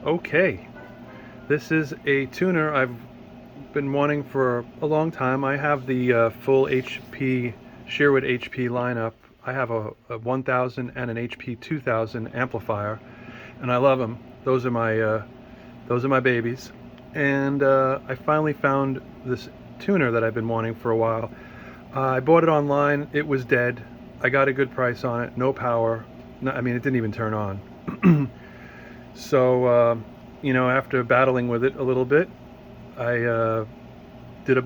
Okay, this is a tuner I've been wanting for a long time. I have the full HP Sherwood HP lineup. I have a 1000 and an HP-2000 amplifier, and I love them. Those are my babies. And I finally found this tuner that I've been wanting for a while. I bought it online. It was dead. I got a good price on it. No power. No, I mean, it didn't even turn on. So, after battling with it a little bit, I did a,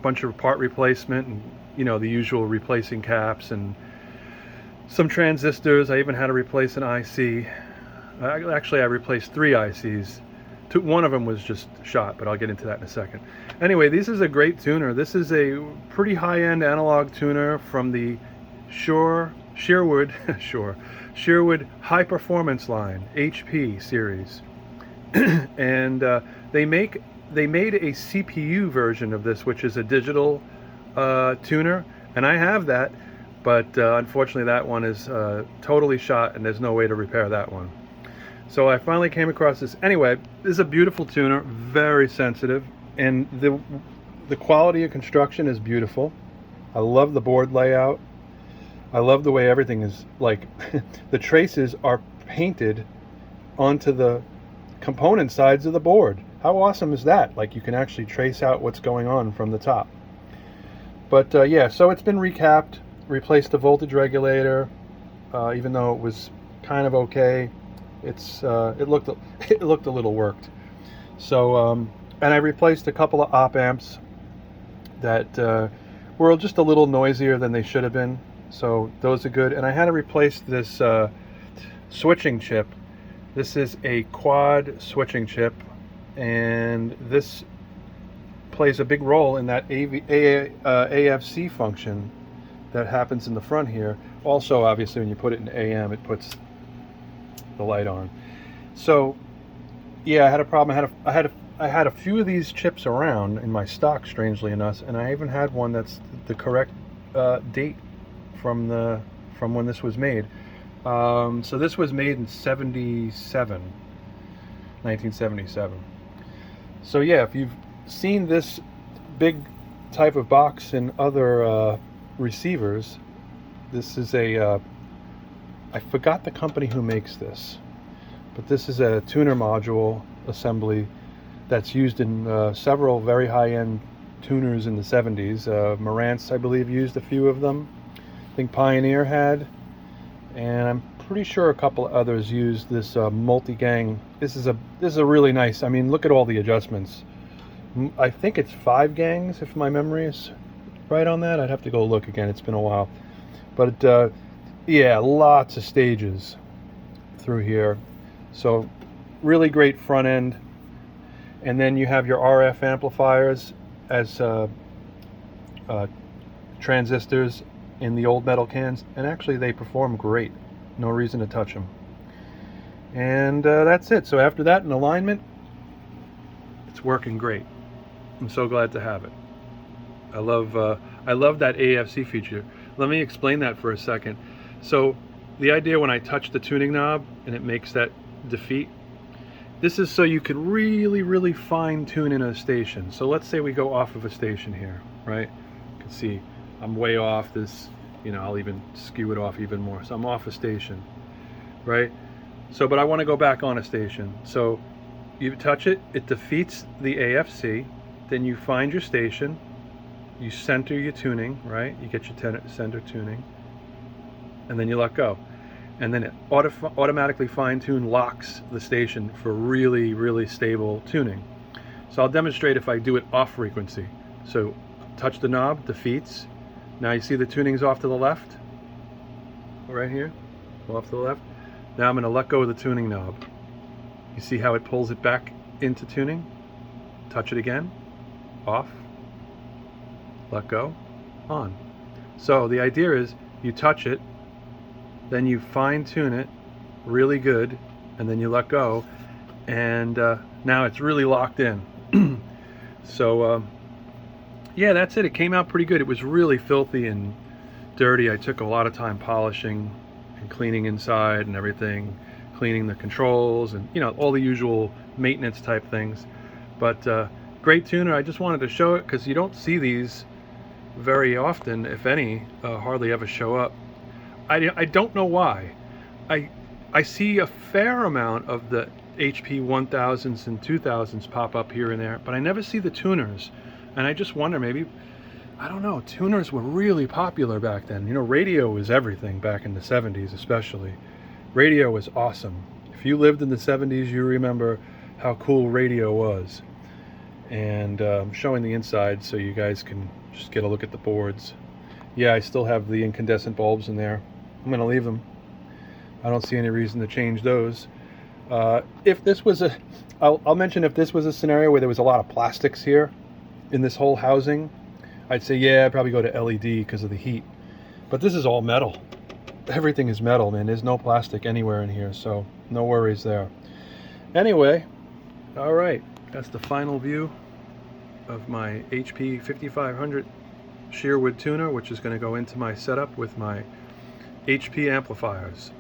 bunch of part replacement and, the usual replacing caps and some transistors. I even had to replace an IC. Actually, I replaced 3 ICs. One of them was just shot, but I'll get into that in a second. Anyway, this is a great tuner. This is a pretty high-end analog tuner from the Sherwood High Performance line, HP series. And they made a CPU version of this, which is a digital tuner, and I have that, but unfortunately that one is totally shot and there's no way to repair that one. So I finally came across this. Anyway, this is a beautiful tuner, very sensitive, and the quality of construction is beautiful. I love the board layout. I love the way everything is, like, the traces are painted onto the component sides of the board. How awesome is that? Like, you can actually trace out what's going on from the top. But yeah, so it's been recapped, replaced the voltage regulator, even though it was kind of okay. It looked a little worked. So and I replaced a couple of op amps that were just a little noisier than they should have been. So those are good. And I had to replace this switching chip. This is a quad switching chip, and this plays a big role in that AFC function that happens in the front here. Also, obviously, when you put it in AM, it puts the light on. So yeah, I had a problem. I had a few of these chips around in my stock, strangely enough, and I even had one that's the correct date from when this was made. So this was made in 1977. So yeah, if you've seen this big type of box in other receivers, this is a I forgot the company who makes this, but this is a tuner module assembly that's used in several very high-end tuners in the 70s. Marantz, I believe, used a few of them. I think Pioneer had, and I'm pretty sure a couple of others used this multi-gang. This is a really nice. I mean, look at all the adjustments. I think it's 5 gangs, if my memory is right on that. I'd have to go look again. It's been a while, but yeah, lots of stages through here. So really great front end. And then you have your RF amplifiers as transistors in the old metal cans, and actually they perform great. No reason to touch them. And that's it. So after that, in alignment, it's working great. I'm so glad to have it. I love that AFC feature. Let me explain that for a second. So the idea when I touch the tuning knob and it makes that defeat, this is so you could really fine tune in a station. So let's say we go off of a station here, right? You can see I'm way off this, I'll even skew it off even more. So I'm off a station, right? So, but I want to go back on a station. So you touch it, it defeats the AFC, then you find your station, you center your tuning, right? You get your center tuning, and then you let go. And then it automatically fine-tune locks the station for really stable tuning. So I'll demonstrate if I do it off frequency. So touch the knob, defeats. Now you see the tuning's off to the left, right here, off to the left. Now I'm going to let go of the tuning knob. You see how it pulls it back into tuning? Touch it again, off, let go, on. So the idea is you touch it, then you fine tune it really good, and then you let go, and now it's really locked in. So yeah, that's it. It came out pretty good. It was really filthy and dirty. I took a lot of time polishing and cleaning inside and everything, cleaning the controls and, you know, all the usual maintenance type things. But great tuner. I just wanted to show it because you don't see these very often, if any, hardly ever show up. I don't know why. I see a fair amount of the HP 1000s and 2000s pop up here and there, but I never see the tuners. And I just wonder, maybe, I don't know, tuners were really popular back then. You know, radio was everything back in the 70s especially. Radio was awesome. If you lived in the 70s, you remember how cool radio was. And I'm showing the inside so you guys can just get a look at the boards. Yeah, I still have the incandescent bulbs in there. I'm going to leave them. I don't see any reason to change those. If this was a, I'll mention if this was a scenario where there was a lot of plastics here in this whole housing, I'd say, yeah, I'd probably go to LED because of the heat. But this is all metal. Everything is metal, man. There's no plastic anywhere in here, so no worries there. Anyway, all right, that's the final view of my HP-5500 Sherwood tuner, which is going to go into my setup with my HP amplifiers.